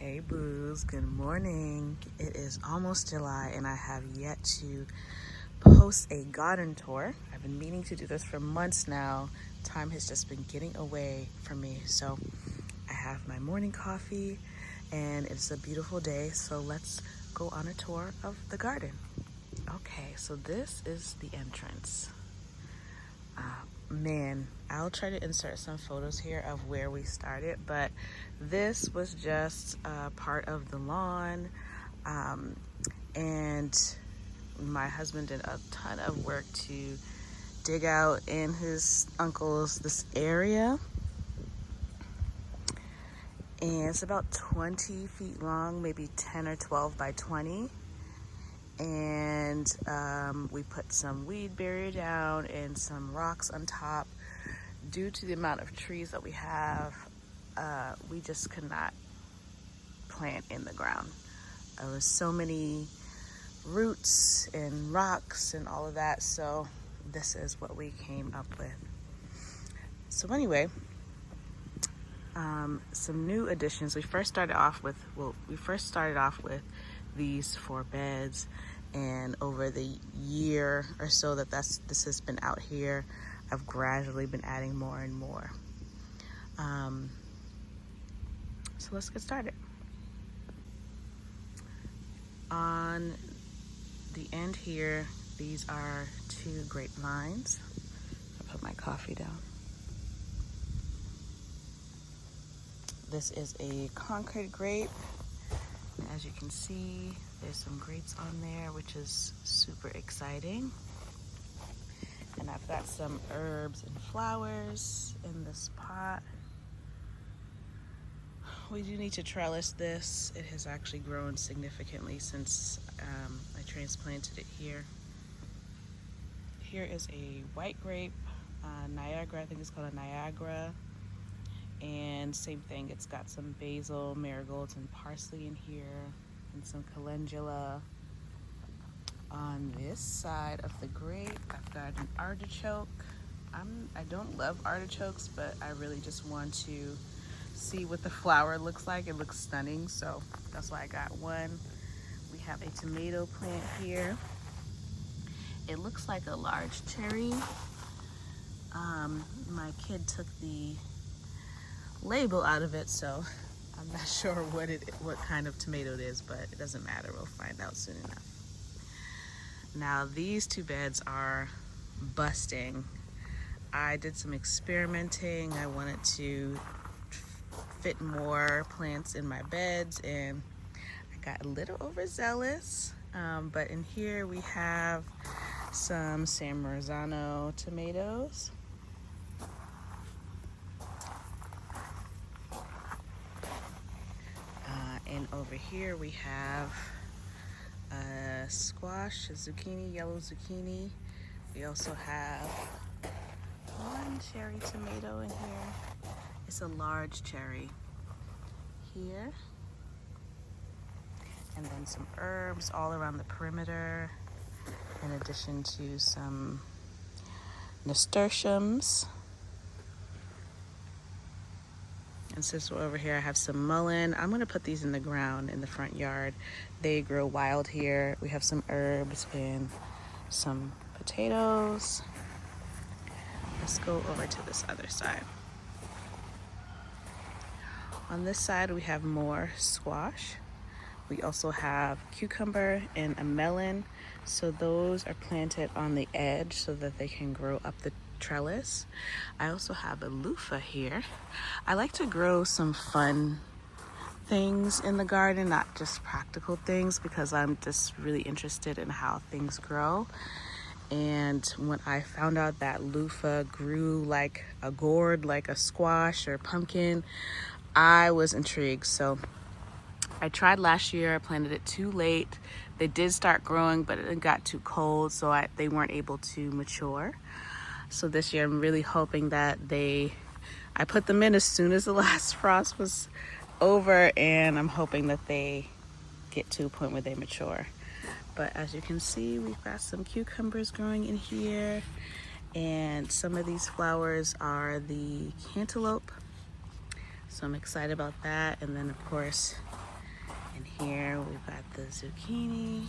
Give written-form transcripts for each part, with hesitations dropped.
Hey boos, good morning. It is almost July and I have yet to post a garden tour. I've been meaning to do this for months now. Time has just been getting away from me. So I have my morning coffee and it's a beautiful day. So let's go on a tour of the garden. Okay, so this is the entrance. Man, I'll try to insert some photos here of where we started, but this was just part of the lawn, and my husband did a ton of work to dig out in his uncle's this area, and it's about 20 feet long, maybe 10 or 12 by 20. And we put some weed barrier down and some rocks on top. Due to the amount of trees that we have, we just could not plant in the ground. There was so many roots and rocks and all of that, so this is what we came up with. So anyway, some new additions. We first started off with these 4 beds, and over the year or so that this has been out here, I've gradually been adding more and more. So let's get started. On the end here, these are 2 grapevines. I put my coffee down. This is a Concord grape. As you can see, there's some grapes on there, which is super exciting. And I've got some herbs and flowers in this pot. We do need to trellis this. It has actually grown significantly since I transplanted it here. Here is a white grape, Niagara, I think it's called a Niagara. And same thing, it's got some basil, marigolds, and parsley in here, and some calendula. On this side of the grape, I've got an artichoke. I don't love artichokes, but I really just want to see what the flower looks like. It looks stunning, so that's why I got one. We have a tomato plant here. It looks like a large cherry. My kid took the label out of it, so I'm not sure what kind of tomato it is, but it doesn't matter. We'll find out soon enough. Now these 2 beds are busting. I did some experimenting. I wanted to fit more plants in my beds, and I got a little overzealous. But in here we have some San Marzano tomatoes. And over here we have a squash, a zucchini, yellow zucchini. We also have one cherry tomato in here. It's a large cherry here. And then some herbs all around the perimeter, in addition to some nasturtiums. And since we're over here, I have some mullein. I'm gonna put these in the ground in the front yard. They grow wild here. We have some herbs and some potatoes. Let's go over to this other side. On this side, we have more squash. We also have cucumber and a melon. So those are planted on the edge so that they can grow up the trellis. I also have a loofah here. I like to grow some fun things in the garden, not just practical things, because I'm just really interested in how things grow. And when I found out that loofah grew like a gourd, like a squash or pumpkin, I was intrigued. So I tried last year. I planted it too late. They did start growing, but it got too cold, so they weren't able to mature. So this year I'm really hoping that I put them in as soon as the last frost was over, and I'm hoping that they get to a point where they mature. But as you can see, we've got some cucumbers growing in here, and some of these flowers are the cantaloupe. So I'm excited about that. And then of course And here we've got the zucchini.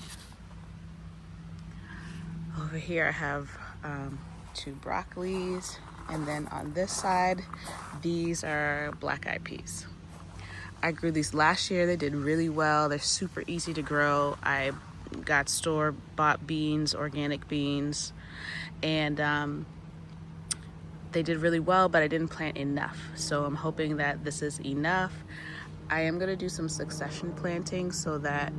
Over here I have 2 broccolis. And then on this side, these are black-eyed peas. I grew these last year. They did really well. They're super easy to grow. I got store-bought beans, organic beans, and they did really well, but I didn't plant enough. So I'm hoping that this is enough. I am gonna do some succession planting so that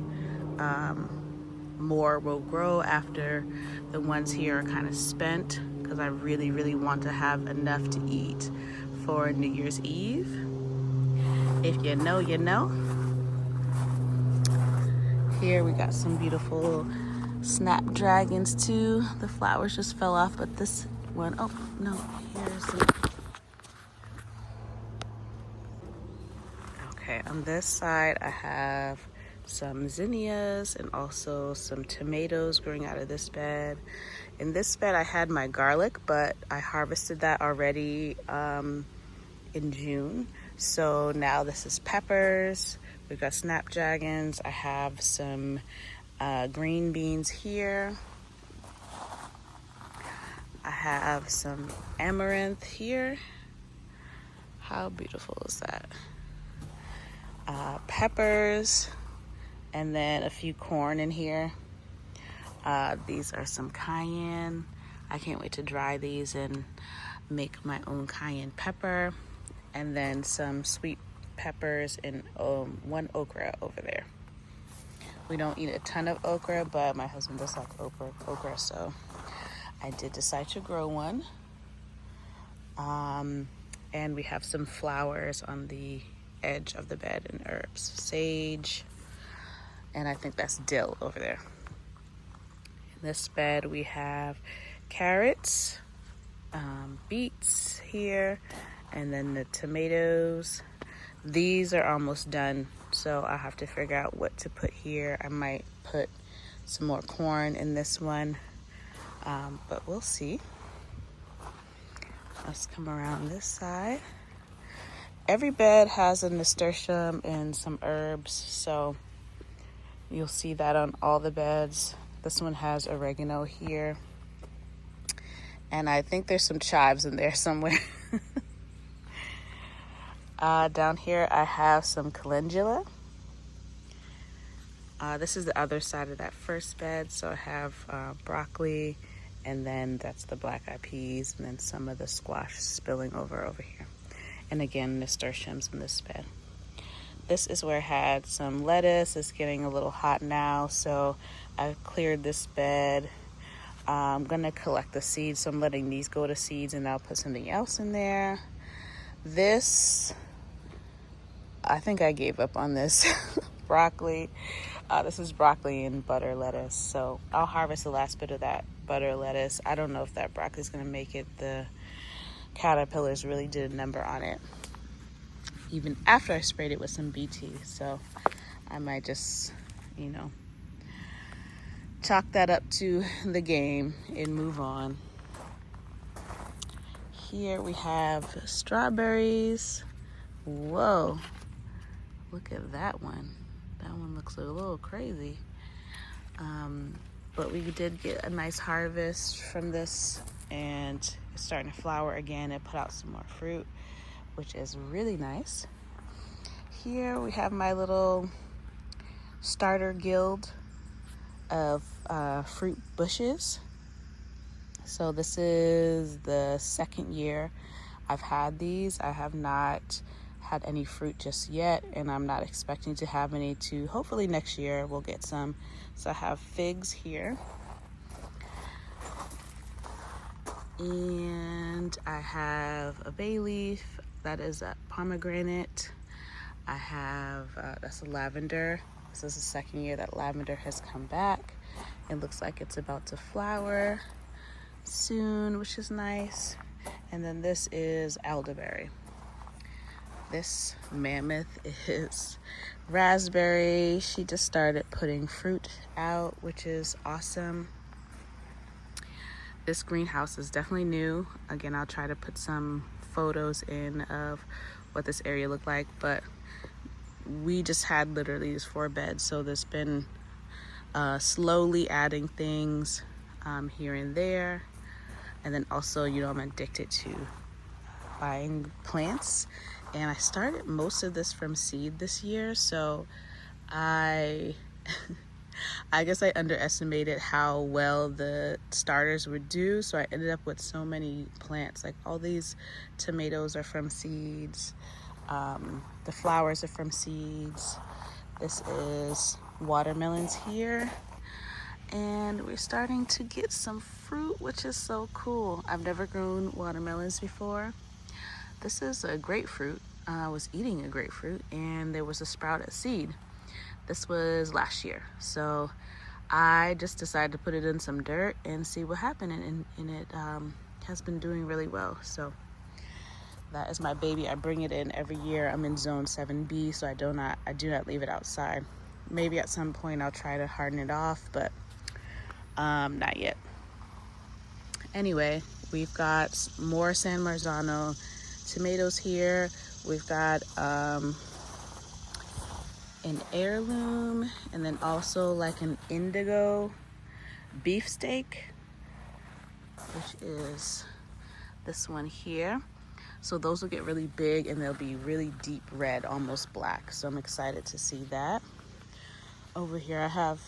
more will grow after the ones here are kind of spent, because I really, really want to have enough to eat for New Year's Eve. If you know, you know. Here we got some beautiful snapdragons too. The flowers just fell off, but this one, oh no, here's the... Okay, on this side I have some zinnias and also some tomatoes growing out of this bed. In this bed I had my garlic, but I harvested that already in June. So now this is peppers. We've got snapdragons. I have some green beans here. I have some amaranth here. How beautiful is that? Peppers, and then a few corn in here. These are some cayenne. I can't wait to dry these and make my own cayenne pepper. And then some sweet peppers and 1 okra over there. We don't eat a ton of okra, but my husband does like okra, so I did decide to grow one. And we have some flowers on the edge of the bed and herbs. Sage, and I think that's dill over there. In this bed we have carrots, beets here, and then the tomatoes. These are almost done, so I'll have to figure out what to put here. I might put some more corn in this one, but we'll see. Let's come around this side. Every bed has a nasturtium and some herbs, so you'll see that on all the beds. This one has oregano here, and I think there's some chives in there somewhere. Down here I have some calendula. This is the other side of that first bed, so I have broccoli, and then that's the black-eyed peas, and then some of the squash spilling over here. And again, nasturtiums in this bed. This is where I had some lettuce. It's getting a little hot now, so I've cleared this bed. I'm gonna collect the seeds, so I'm letting these go to seeds, and I'll put something else in there. This, I think I gave up on this. Broccoli. This is broccoli and butter lettuce, so I'll harvest the last bit of that butter lettuce. I don't know if that broccoli is gonna make it. The caterpillars really did a number on it, even after I sprayed it with some BT. So I might just, chalk that up to the game and move on. Here we have strawberries. Whoa, look at that one. That one looks a little crazy. But we did get a nice harvest from this, and it's starting to flower again and put out some more fruit, which is really nice. Here we have my little starter guild of fruit bushes. So this is the second year I've had these. I have not had any fruit just yet, and I'm not expecting to have any to hopefully next year we'll get some. So I have figs here, and I have a bay leaf. That is a pomegranate. I have that's a lavender. This is the second year that lavender has come back. It looks like it's about to flower soon, which is nice. And then this is elderberry. This mammoth is raspberry. She just started putting fruit out, which is awesome. This greenhouse is definitely new. Again, I'll try to put some photos in of what this area looked like, but we just had literally these 4 beds, so there's been slowly adding things here and there. And then also, I'm addicted to buying plants, and I started most of this from seed this year, so I I guess I underestimated how well the starters would do, so I ended up with so many plants. Like all these tomatoes are from seeds, the flowers are from seeds. This is watermelons here, and we're starting to get some fruit, which is so cool. I've never grown watermelons before. This is a grapefruit. I was eating a grapefruit and there was a sprouted seed. This was last year. So I just decided to put it in some dirt and see what happened, and it has been doing really well. So that is my baby. I bring it in every year. I'm in zone 7B, so I do not leave it outside. Maybe at some point I'll try to harden it off, but not yet. Anyway, we've got more San Marzano tomatoes here. We've got an heirloom, and then also like an indigo beefsteak, which is this one here. So those will get really big and they'll be really deep red, almost black. So I'm excited to see that. Over here I have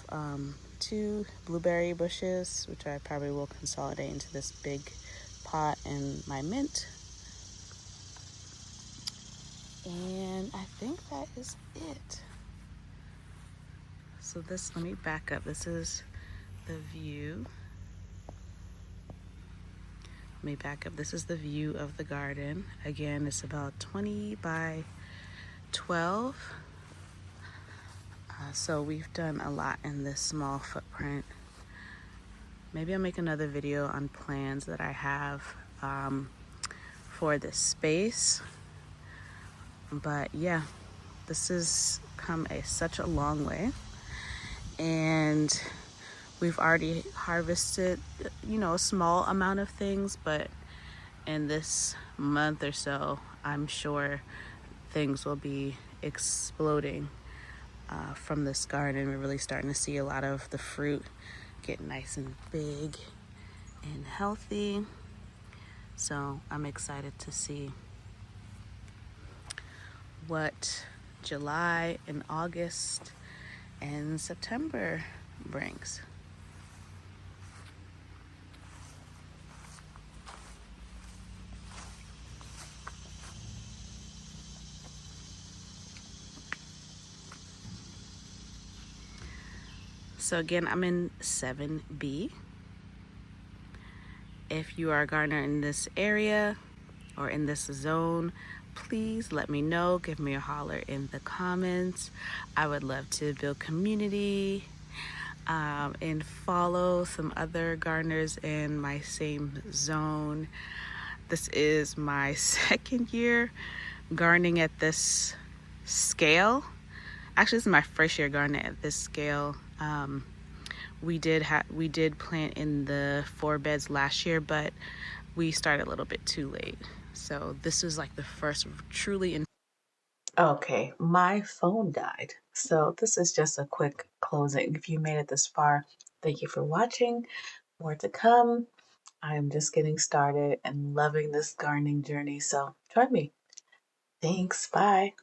2 blueberry bushes, which I probably will consolidate into this big pot, and my mint. And I think that is it. So let me back up. This is the view. Let me back up. This is the view of the garden. Again, it's about 20 by 12. So we've done a lot in this small footprint. Maybe I'll make another video on plans that I have for this space. But yeah, this has come such a long way. And we've already harvested, a small amount of things, but in this month or so, I'm sure things will be exploding from this garden. We're really starting to see a lot of the fruit get nice and big and healthy. So I'm excited to see what July and August and September brings. So again, I'm in 7B. If you are a gardener in this area or in this zone, please let me know. Give me a holler in the comments. I would love to build community and follow some other gardeners in my same zone. This is my second year gardening at this scale. Actually, this is my first year gardening at this scale. We did plant in the 4 beds last year, but we started a little bit too late. So this is like the first truly. Okay, my phone died. So this is just a quick closing. If you made it this far, thank you for watching. More to come. I am just getting started and loving this gardening journey. So join me. Thanks. Bye.